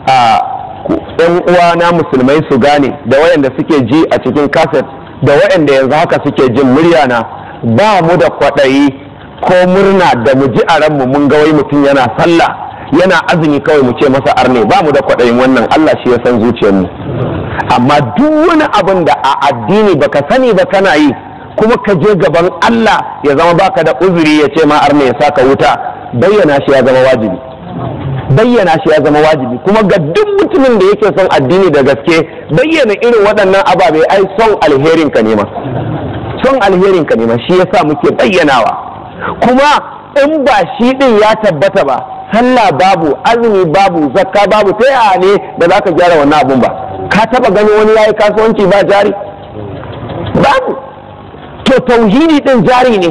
ɗan uwana musulmai su gane, da wayanda suke ji a cikin kaset da wayanda yanzu haka suke jin muryana, ba mu da kwaɗayi ko murna da mu ji a ranmu mun ga wai mutum yana sallah yana azumi kawai mu ce masa arne. Ba mu da kwaɗayin wannan, Allah shi ya san zuciyarmu. Amma duk wani abin da a addini baka sani ba kana yi, kuma ka je gaban Allah ya zama baka da uzuri ya ce ma arne ya saka wuta, bayyana shi ya zama wajibi. Bayyana shi ya zama wajibi, kuma ga duk mutumin da yake son addini da gaske, bayyana irin waɗannan ababe ai son alherin ka nema, son alherin ka nema, shi yasa muke bayyanawa. Kuma in ba shi din ya tabbata ba, sallah babu, azumi babu, zakka babu, ta yaya ne da zaka gyara wannan abun ba? Ka taba gani wani yayi kasuwanci ba jari? Babu. To tauhidi din jari ne,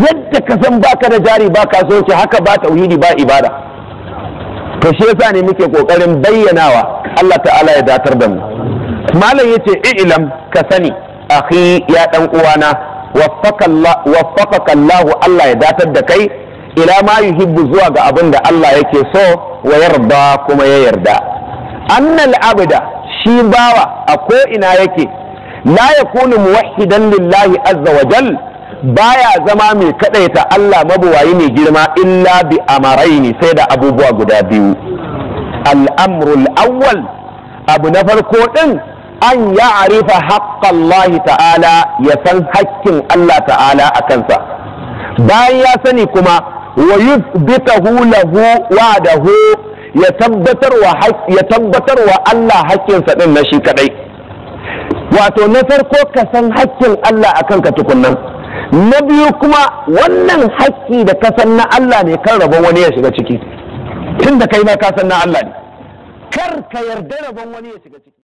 yadda ka san baka da jari ba kasuwanci, haka ba tauhidi ba ibada. To shi yasa ne muke kokarin bayyanawa, Allah ta'ala ya datar da mu. Malam yace i'lam, ka sani akhi ya dan uwana, waffaqaka Allah, Allah ya datar da kai ila ma yuhibbu, zuwa ga abin da Allah yake so, wa yarda, kuma ya yarda. Annal abda, shi bawa a ko ina yake, la yakunu muwahhidan lillahi azza wa jal, baya zama mai kadaita Allah mabuwayi mai girma illa bi amaraini, sai da abubuwa guda biyu. Al'amrul awwal, abu na farko din, an ya'rifa haqqallahi ta'ala, ya san haƙƙin Allah ta'ala a kansa. Bayan ya sani kuma, wa yuthbitahu lahu wa'dahu, ya tabbatar wa Allah haƙƙinsa din na shi kadai. Wato na farko ka san haƙƙin Allah a kanka tukunnan. Na biyu kuma wannan haƙƙi da ka san na Allah ne, kan rabon wani ya shiga ciki. Tun da kai ma ka san na Allah ne, kar ka yarda rabon wani ya shiga ciki.